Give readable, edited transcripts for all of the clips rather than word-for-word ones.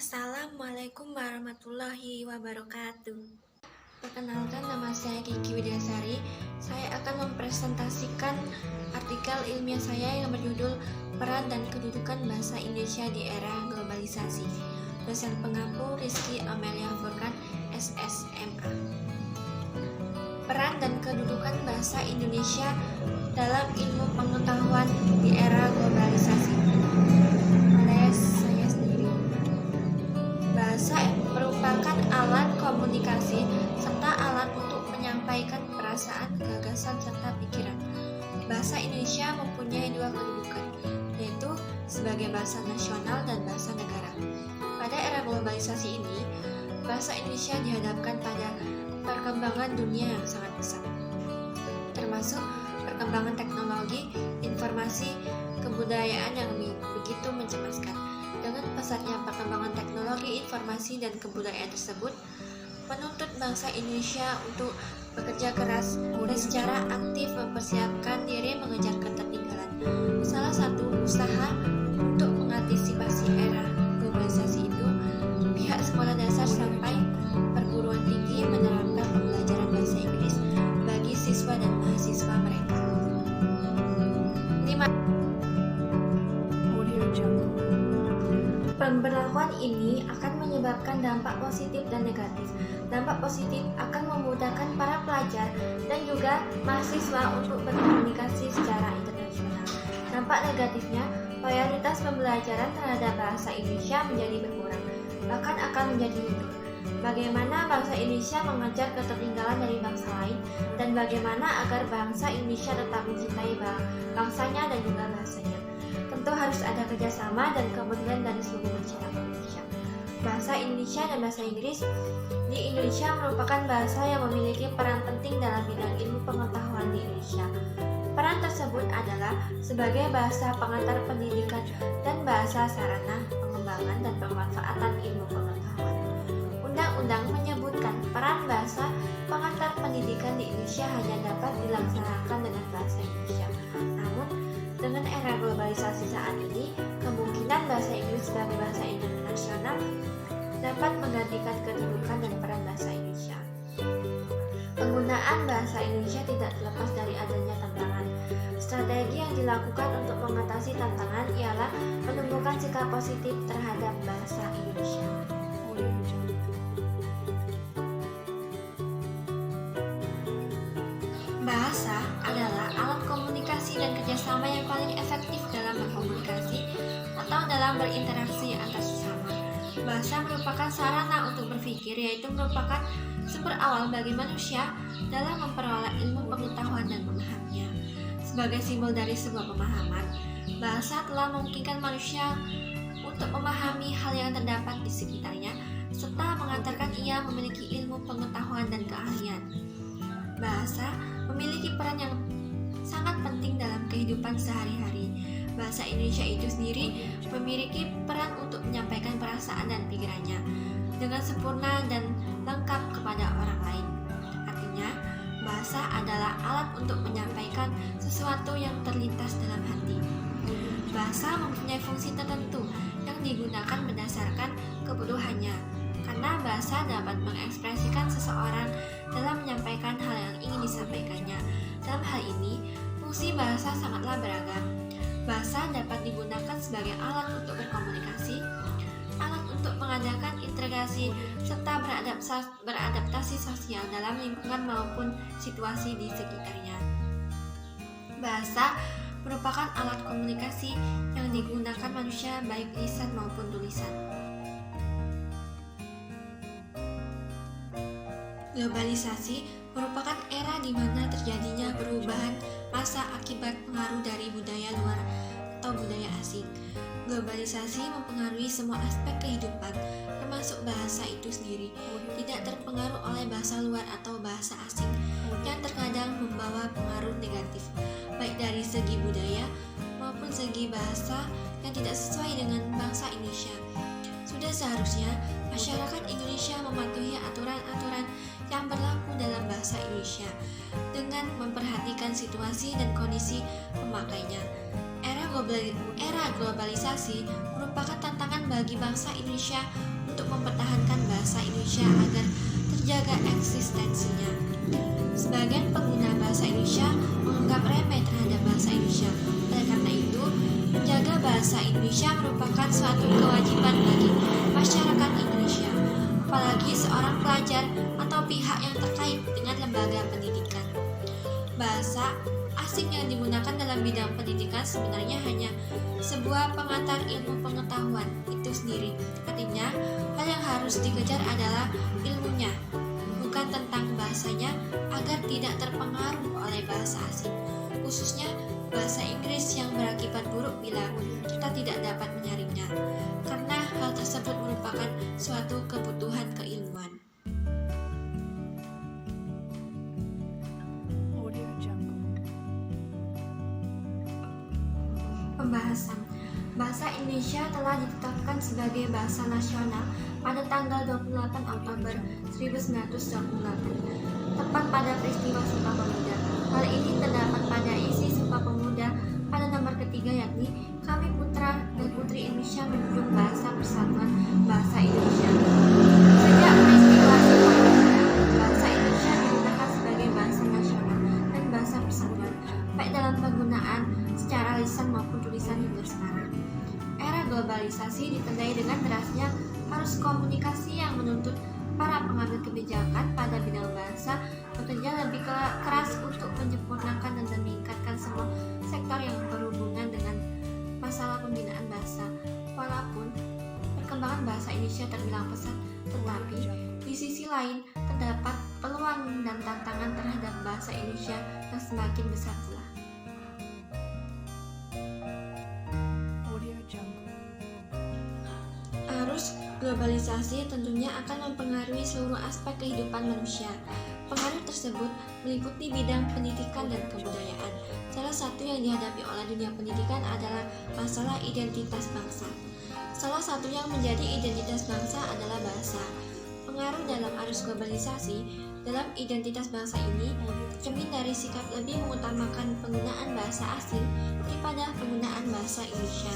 Assalamualaikum warahmatullahi wabarakatuh. Perkenalkan, nama saya Kiki Widyasari. Saya akan mempresentasikan artikel ilmiah saya yang berjudul Peran dan Kedudukan Bahasa Indonesia di Era Globalisasi. Dosen pengampu Rizky Amelia Furkan, SSMA. Peran dan kedudukan bahasa Indonesia dalam ilmu pengetahuan di era globalisasi. Oleh saya sendiri, bahasa merupakan alat komunikasi serta alat untuk menyampaikan perasaan, gagasan, serta pikiran. Bahasa Indonesia mempunyai dua kedudukan, yaitu sebagai bahasa nasional dan bahasa negara. Pada era globalisasi ini, bahasa Indonesia dihadapkan pada perkembangan dunia yang sangat pesat, termasuk perkembangan teknologi, informasi, kebudayaan yang begitu mencemaskan. Dengan pesatnya perkembangan teknologi, informasi, dan kebudayaan tersebut, menuntut bangsa Indonesia untuk bekerja keras dan secara aktif mempersiapkan diri mengejar ketertinggalan. Salah satu usaha untuk mengantisipasi era globalisasi itu, pihak sekolah dasar sampai perguruan tinggi menerapkan pembelajaran bahasa Inggris bagi siswa dan mahasiswa mereka. Pemberlakuan ini akan menyebabkan dampak positif dan negatif. Dampak positif akan memudahkan para pelajar dan juga mahasiswa untuk berkomunikasi secara internasional. Dampak negatifnya, mayoritas pembelajaran terhadap bahasa Indonesia menjadi berkurang, bahkan akan menjadi mundur. Bagaimana bangsa Indonesia mengejar ketertinggalan dari bangsa lain, dan bagaimana agar bangsa Indonesia tetap mencintai bangsanya dan juga bahasanya. Tentu harus ada kerjasama dan komitmen dari seluruh masyarakat Indonesia. Bahasa Indonesia dan bahasa Inggris di Indonesia merupakan bahasa yang memiliki peran penting dalam bidang ilmu pengetahuan di Indonesia. Peran tersebut adalah sebagai bahasa pengantar pendidikan dan bahasa sarana pengembangan dan pemanfaatan ilmu pengetahuan. Undang-undang menyebutkan peran bahasa pengantar pendidikan di Indonesia hanya dapat dilaksanakan dengan bahasa Indonesia. Namun, dengan era globalisasi saat ini, kemungkinan bahasa Inggris sebagai bahasa internasional dapat menggantikan kedudukan dan peran bahasa Indonesia. Penggunaan bahasa Indonesia tidak terlepas dari adanya tantangan. Strategi yang dilakukan untuk mengatasi tantangan ialah menumbuhkan sikap positif terhadap bahasa Indonesia. Bahasa adalah alat komunikasi dan kerjasama yang paling efektif dalam berkomunikasi atau dalam berinteraksi antar sesama. Bahasa merupakan sarana untuk berpikir, yaitu merupakan sumber awal bagi manusia dalam memperoleh ilmu pengetahuan dan memahaminya. Sebagai simbol dari sebuah pemahaman, bahasa telah memungkinkan manusia untuk memahami hal yang terdapat di sekitarnya, serta mengantarkan ia memiliki ilmu pengetahuan dan keahlian. Bahasa memiliki peran yang sangat penting dalam kehidupan sehari-hari. Bahasa Indonesia itu sendiri memiliki peran untuk menyampaikan perasaan dan pikirannya dengan sempurna dan lengkap kepada orang lain. Artinya, bahasa adalah alat untuk menyampaikan sesuatu yang terlintas dalam hati. Bahasa mempunyai fungsi tertentu yang digunakan berdasarkan kebutuhannya, karena bahasa dapat mengekspresikan seseorang dalam menyampaikan hal yang ingin disampaikannya. Dalam hal ini, fungsi bahasa sangatlah beragam. Bahasa dapat digunakan sebagai alat untuk berkomunikasi, alat untuk mengadakan integrasi, serta beradaptasi sosial dalam lingkungan maupun situasi di sekitarnya. Bahasa merupakan alat komunikasi yang digunakan manusia baik lisan maupun tulisan. Globalisasi merupakan era di mana terjadinya perubahan masa akibat pengaruh dari budaya luar atau budaya asing. Globalisasi mempengaruhi semua aspek kehidupan, termasuk bahasa itu sendiri. Tidak terpengaruh oleh bahasa luar atau bahasa asing yang terkadang membawa pengaruh negatif, baik dari segi budaya maupun segi bahasa yang tidak sesuai dengan bangsa Indonesia. Sudah seharusnya masyarakat Indonesia mematuhi aturan-aturan yang berlaku dalam bahasa Indonesia dengan memperhatikan situasi dan kondisi pemakainya. Era globalisasi merupakan merupakan tantangan bagi bangsa Indonesia untuk mempertahankan bahasa Indonesia agar terjaga eksistensinya. Sebagian pengguna bahasa Indonesia menganggap remeh terhadap bahasa Indonesia. Oleh karena itu, menjaga bahasa Indonesia merupakan suatu kewajiban bagi masyarakat Indonesia, apalagi seorang pelajar atau pihak yang terkait dengan lembaga pendidikan. Bahasa asing yang digunakan dalam bidang pendidikan sebenarnya hanya sebuah pengantar ilmu pengetahuan itu sendiri. Artinya, hal yang harus dikejar adalah ilmunya, bukan tentang bahasanya, agar tidak terpengaruh oleh bahasa asing, khususnya bahasa Inggris yang berakibat buruk bila kita tidak dapat menyaringnya, karena hal tersebut merupakan suatu kebutuhan keilmuan. Pembahasan. Bahasa Indonesia telah ditetapkan sebagai bahasa nasional pada tanggal 28 Oktober 1928, tepat pada peristiwa Sumpah Pemuda. Hal ini terdapat pada isi Sumpah Pemuda pada nomor ketiga, yakni kami putra dan putri Indonesia menjunjung bahasa persatuan bahasa Indonesia. Sejak peristiwa Sumpah Pemuda, bahasa Indonesia digunakan sebagai bahasa nasional dan bahasa persatuan, baik dalam penggunaan secara lisan maupun tulisan hingga sekarang. Era globalisasi ditandai dengan derasnya arus komunikasi yang menuntut para pengambil kebijakan pada bidang bahasa bekerja lebih keras untuk menyempurnakan dan meningkatkan semua sektor yang berhubungan dengan masalah pembinaan bahasa. Walaupun perkembangan bahasa Indonesia terbilang pesat, tetapi di sisi lain terdapat peluang dan tantangan terhadap bahasa Indonesia yang semakin besar pula. Arus globalisasi tentunya akan mempengaruhi seluruh aspek kehidupan manusia. Pengaruh tersebut meliputi bidang pendidikan dan kebudayaan. Salah satu yang dihadapi oleh dunia pendidikan adalah masalah identitas bangsa. Salah satu yang menjadi identitas bangsa adalah bahasa. Pengaruh dalam arus globalisasi dalam identitas bangsa ini tercermin dari sikap lebih mengutamakan penggunaan bahasa asing daripada penggunaan bahasa Indonesia.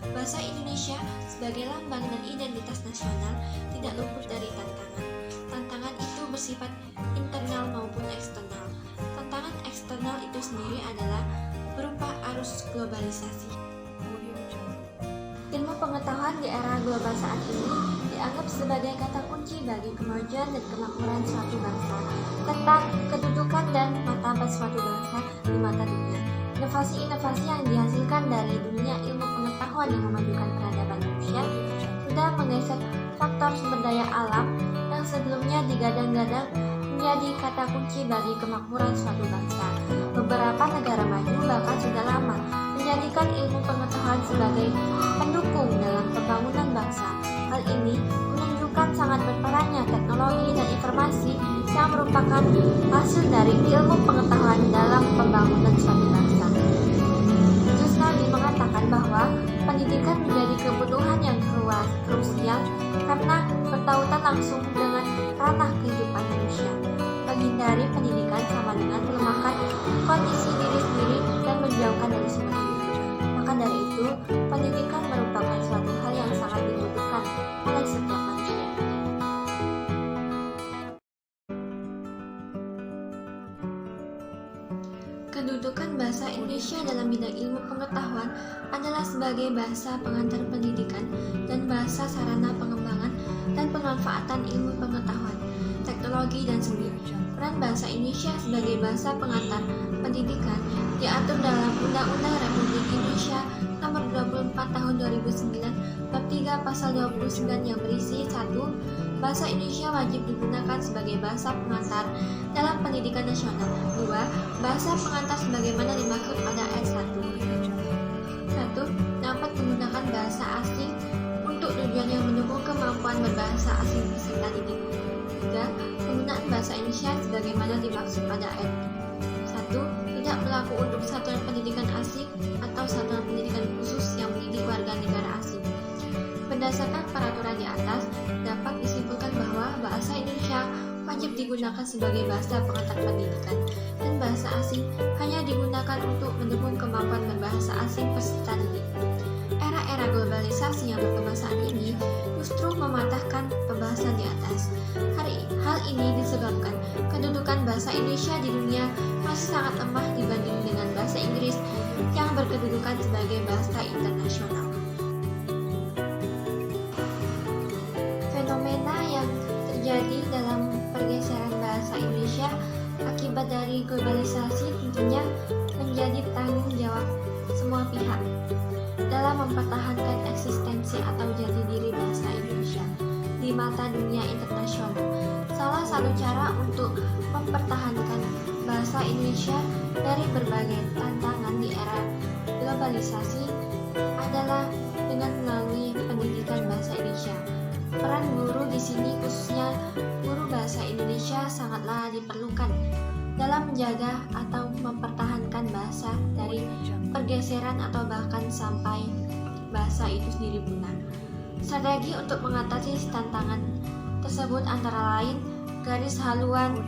Bahasa Indonesia sebagai lambang dan identitas nasional tidak luput dari tantangan. Tantangan itu bersifat internal maupun eksternal. Tantangan eksternal itu sendiri adalah berupa arus globalisasi. Ilmu pengetahuan di era global saat ini dianggap sebagai kata kunci bagi kemajuan dan kemakmuran suatu bangsa, tentang kedudukan dan martabat suatu bangsa di mata dunia. Inovasi-inovasi yang dihasilkan dari dunia ilmu pengetahuan yang memajukan peradaban manusia sudah menggeser faktor sumber daya alam yang sebelumnya digadang-gadang menjadi kata kunci bagi kemakmuran suatu bangsa. Beberapa negara maju bahkan sudah lama menjadikan ilmu pengetahuan sebagai pendukung dalam pembangunan bangsa. Hal ini menunjukkan sangat berperannya teknologi dan informasi yang merupakan hasil dari ilmu pengetahuan dalam pembangunan suatu bangsa. Jusnali mengatakan bahwa pendidikan menjadi kebutuhan yang krusial karena bertautan langsung dengan ranah kehidupan manusia. Menghindari pendidikan sama dengan melemahkan kondisi diri sendiri dan menjauhkan dari sumber hidup. Maka dari itu, pendidikan merupakan suatu hal yang sangat dibutuhkan oleh setiap manusia. Kedudukan bahasa Indonesia dalam bidang ilmu pengetahuan adalah sebagai bahasa pengantar pendidikan dan bahasa sarana pengembangan dan pemanfaatan ilmu pengetahuan, teknologi, dan seni. Peran bahasa Indonesia sebagai bahasa pengantar pendidikan diatur dalam Undang-Undang Republik Indonesia Nomor 24 Tahun 2009 Bab 3 Pasal 29 yang berisi 1. Bahasa Indonesia wajib digunakan sebagai bahasa pengantar dalam pendidikan nasional. 2. Bahasa pengantar sebagaimana dimaksud pada ayat 1. Dapat menggunakan bahasa asing untuk tujuan yang mendukung kemampuan berbahasa asing peserta didik. 3. Penggunaan bahasa Indonesia sebagaimana dimaksud pada ayat 1 tidak berlaku untuk satuan pendidikan asing atau satuan pendidikan khusus yang mendidik warga negara asing. Berdasarkan peraturan di atas, dapat disimpulkan bahwa bahasa Indonesia wajib digunakan sebagai bahasa pengantar pendidikan, dan bahasa asing hanya digunakan untuk mendukung kemampuan berbahasa asing peserta didik. Era era globalisasi yang berkembang saat ini justru mematahkan pembahasan di atas. Hal ini disebabkan kedudukan bahasa Indonesia di dunia masih sangat lemah dibanding dengan bahasa Inggris yang berkedudukan sebagai bahasa internasional. Fenomena yang terjadi dalam pergeseran bahasa Indonesia akibat dari globalisasi tentunya menjadi tanggung jawab semua pihak dalam mempertahankan eksistensi atau jati diri bahasa Indonesia di mata dunia internasional. Salah satu cara untuk mempertahankan bahasa Indonesia dari berbagai tantangan di era globalisasi adalah dengan melalui pendidikan bahasa Indonesia. Peran guru di sini, khususnya guru bahasa Indonesia, sangatlah diperlukan dalam menjaga atau mempertahankan bahasa dari pergeseran atau bahkan sampai bahasa itu sendiri punah. Strategi untuk mengatasi tantangan tersebut antara lain garis haluan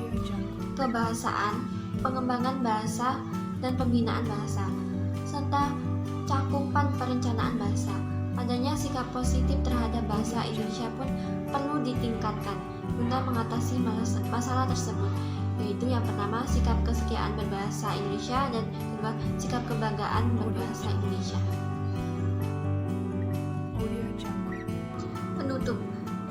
kebahasaan, pengembangan bahasa, dan pembinaan bahasa, serta cakupan perencanaan bahasa. Adanya sikap positif terhadap bahasa Indonesia pun perlu ditingkatkan guna mengatasi masalah tersebut, yaitu yang pertama sikap kesetiaan berbahasa Indonesia dan kedua sikap kebanggaan berbahasa Indonesia. Penutup,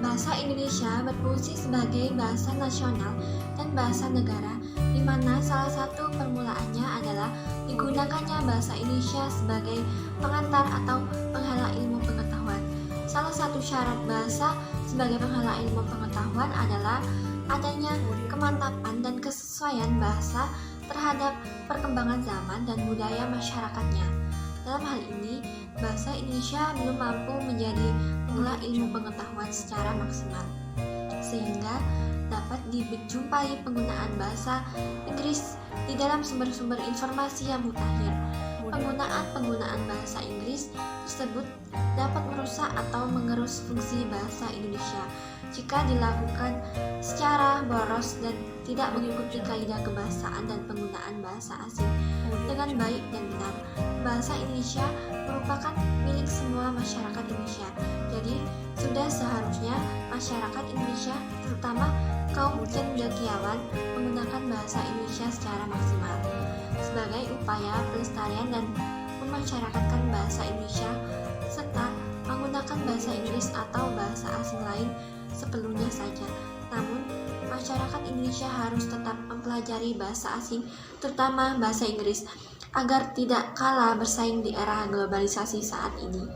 bahasa Indonesia berfungsi sebagai bahasa nasional dan bahasa negara, di mana salah satu permulaannya adalah digunakannya bahasa Indonesia sebagai pengantar atau penghala ilmu pengetahuan. Salah satu syarat bahasa sebagai penghala ilmu pengetahuan adalah adanya kemantapan dan kesesuaian bahasa terhadap perkembangan zaman dan budaya masyarakatnya. Dalam hal ini, bahasa Indonesia belum mampu menjadi penghala ilmu pengetahuan secara maksimal, sehingga dapat dijumpai penggunaan bahasa Inggris di dalam sumber-sumber informasi yang mutakhir. Penggunaan bahasa Inggris tersebut dapat merusak atau mengerus fungsi bahasa Indonesia jika dilakukan secara boros dan tidak mengikuti kaidah kebahasaan dan penggunaan bahasa asing dengan baik dan benar. Bahasa Indonesia merupakan milik semua masyarakat Indonesia. Jadi, sudah seharusnya masyarakat Indonesia, terutama kaum cendekiawan, menggunakan bahasa Indonesia secara maksimal sebagai upaya pelestarian dan memasyarakatkan bahasa Indonesia, serta menggunakan bahasa Inggris atau bahasa asing lain seperlunya saja. Namun, masyarakat Indonesia harus tetap mempelajari bahasa asing, terutama bahasa Inggris, agar tidak kalah bersaing di era globalisasi saat ini.